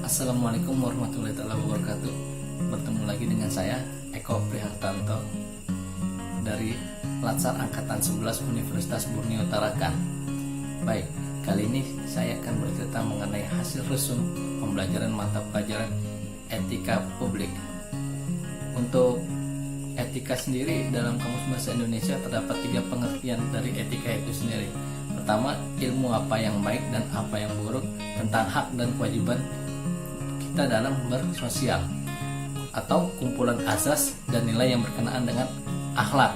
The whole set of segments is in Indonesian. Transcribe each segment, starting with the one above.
Assalamualaikum warahmatullahi wabarakatuh. Bertemu lagi dengan saya Eko Prihartanto dari Latsar Angkatan 11 Universitas Borneo Tarakan. Baik, kali ini saya akan bercerita mengenai hasil resum pembelajaran mata pelajaran etika publik. Untuk etika sendiri dalam Kamus Bahasa Indonesia terdapat 3 pengertian dari etika itu sendiri. Pertama, ilmu apa yang baik dan apa yang buruk tentang hak dan kewajiban kita dalam bersosial, atau kumpulan asas dan nilai yang berkenaan dengan akhlak.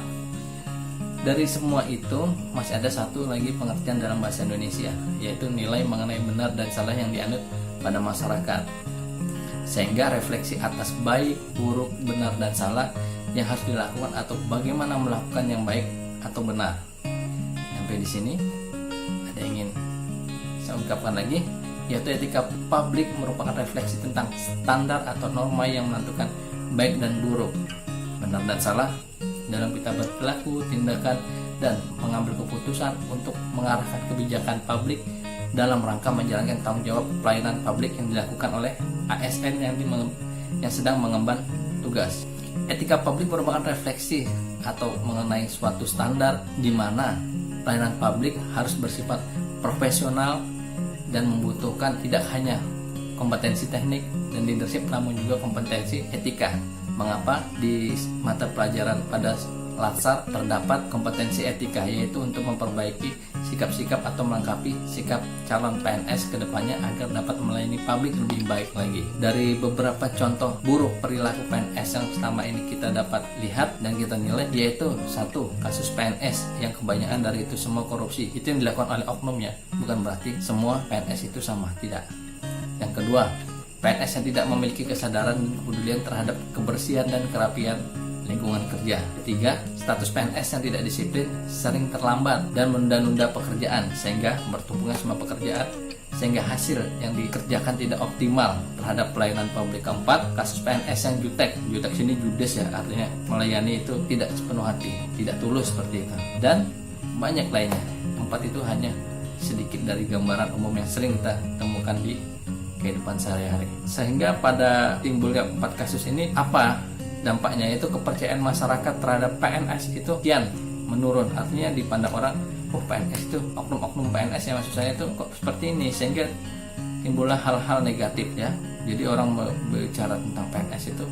Dari semua itu masih ada satu lagi pengertian dalam bahasa Indonesia, yaitu nilai mengenai benar dan salah yang dianut pada masyarakat, sehingga refleksi atas baik, buruk, benar dan salah yang harus dilakukan atau bagaimana melakukan yang baik atau benar. Sampai di sini ada yang ingin saya ungkapkan lagi, yaitu etika publik merupakan refleksi tentang standar atau norma yang menentukan baik dan buruk, benar dan salah dalam kita berperilaku, tindakan, dan mengambil keputusan untuk mengarahkan kebijakan publik dalam rangka menjalankan tanggung jawab pelayanan publik yang dilakukan oleh ASN yang sedang mengemban tugas. Etika publik merupakan refleksi atau mengenai suatu standar di mana pelayanan publik harus bersifat profesional dan membutuhkan tidak hanya kompetensi teknik dan leadership, namun juga kompetensi etika. Mengapa di mata pelajaran pada Latsar terdapat kompetensi etika, yaitu untuk memperbaiki sikap-sikap atau melengkapi sikap calon PNS ke depannya agar dapat melayani publik lebih baik lagi. Dari beberapa contoh buruk perilaku PNS yang selama ini kita dapat lihat dan kita nilai, yaitu satu, kasus PNS yang kebanyakan dari itu semua korupsi. Itu yang dilakukan oleh oknumnya, bukan berarti semua PNS itu sama, tidak. Yang kedua, PNS yang tidak memiliki kesadaran dan kepedulian terhadap kebersihan dan kerapian lingkungan kerja. Ketiga, status PNS yang tidak disiplin, sering terlambat dan menunda-nunda pekerjaan sehingga bertumpukan semua pekerjaan sehingga hasil yang dikerjakan tidak optimal terhadap pelayanan publik. Keempat, kasus PNS yang jutek. Jutek sini judes ya, artinya melayani itu tidak sepenuh hati, tidak tulus seperti itu. Dan banyak lainnya. Empat itu hanya sedikit dari gambaran umum yang sering kita temukan di kehidupan sehari-hari. Sehingga pada timbulnya 4 kasus ini, apa dampaknya? Itu kepercayaan masyarakat terhadap PNS itu kian menurun. Artinya dipandang orang, PNS itu, oknum-oknum PNS yang maksud saya itu kok seperti ini, sehingga timbullah hal-hal negatif ya. Jadi orang bicara tentang PNS itu,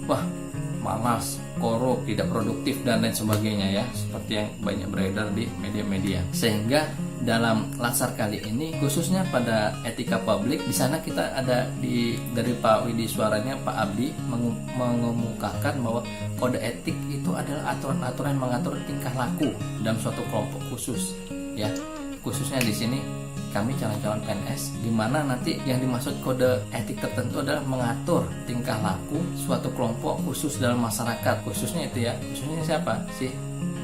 wah malas, korup, tidak produktif dan lain sebagainya ya, seperti yang banyak beredar di media-media. Sehingga dalam Latsar kali ini khususnya pada etika publik, di sana kita ada dari Pak Widi suaranya Pak Abdi mengemukakan bahwa kode etik itu adalah aturan-aturan yang mengatur tingkah laku dalam suatu kelompok khusus ya. Khususnya di sini kami calon-calon PNS, di mana nanti yang dimaksud kode etik tertentu adalah mengatur tingkah laku suatu kelompok khusus dalam masyarakat. Khususnya itu ya, khususnya siapa sih?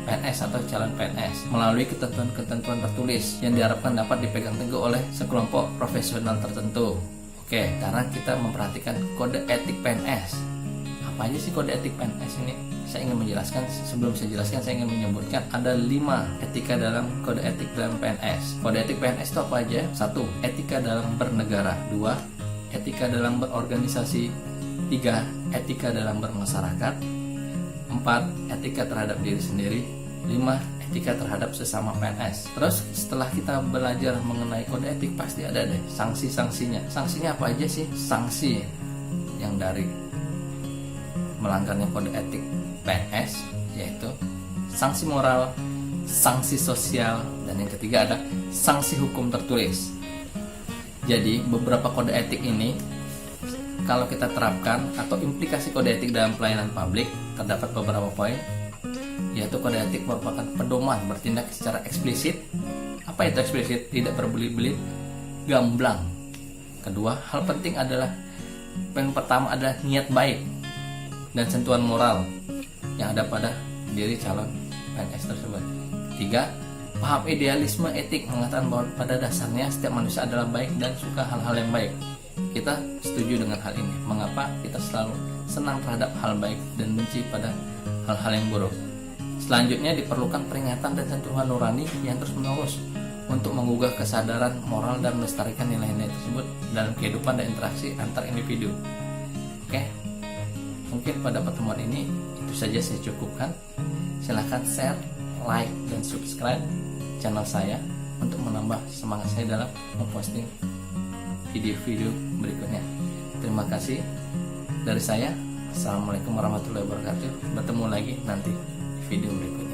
PNS atau calon PNS melalui ketentuan-ketentuan tertulis yang diharapkan dapat dipegang teguh oleh sekelompok profesional tertentu. Oke, karena kita memperhatikan kode etik PNS. Apa aja sih kode etik PNS ini? Saya ingin menjelaskan, sebelum saya jelaskan saya ingin menyebutkan ada 5 etika dalam kode etik dalam PNS. Kode etik PNS itu apa aja? 1. Etika dalam bernegara. 2. Etika dalam berorganisasi. 3. Etika dalam bermasyarakat. 4. Etika terhadap diri sendiri. 5. Etika terhadap sesama PNS. Terus setelah kita belajar mengenai kode etik, pasti ada deh sanksi-sanksinya. Sanksinya apa aja sih? Sanksi yang dari melanggarnya kode etik PNS, yaitu sanksi moral, sanksi sosial, dan yang ketiga ada sanksi hukum tertulis. Jadi beberapa kode etik ini kalau kita terapkan, atau implikasi kode etik dalam pelayanan publik, terdapat beberapa poin, yaitu kode etik merupakan pedoman bertindak secara eksplisit. Apa itu eksplisit? Tidak berbelit-belit, gamblang. Kedua, hal penting adalah, yang pertama adalah niat baik dan sentuhan moral yang ada pada diri calon PNS tersebut. 3. Paham idealisme etik, mengatakan bahwa pada dasarnya setiap manusia adalah baik dan suka hal-hal yang baik. Kita setuju dengan hal ini. Mengapa kita selalu senang terhadap hal baik dan benci pada hal-hal yang buruk? Selanjutnya diperlukan peringatan dan sentuhan nurani yang terus menerus untuk menggugah kesadaran moral dan melestarikan nilai-nilai tersebut dalam kehidupan dan interaksi antar individu. Oke, mungkin pada pertemuan ini itu saja saya cukupkan. Silahkan share, like, dan subscribe channel saya untuk menambah semangat saya dalam memposting video-video berikutnya. Terima kasih dari saya. Assalamualaikum warahmatullahi wabarakatuh. Bertemu lagi nanti di video berikutnya.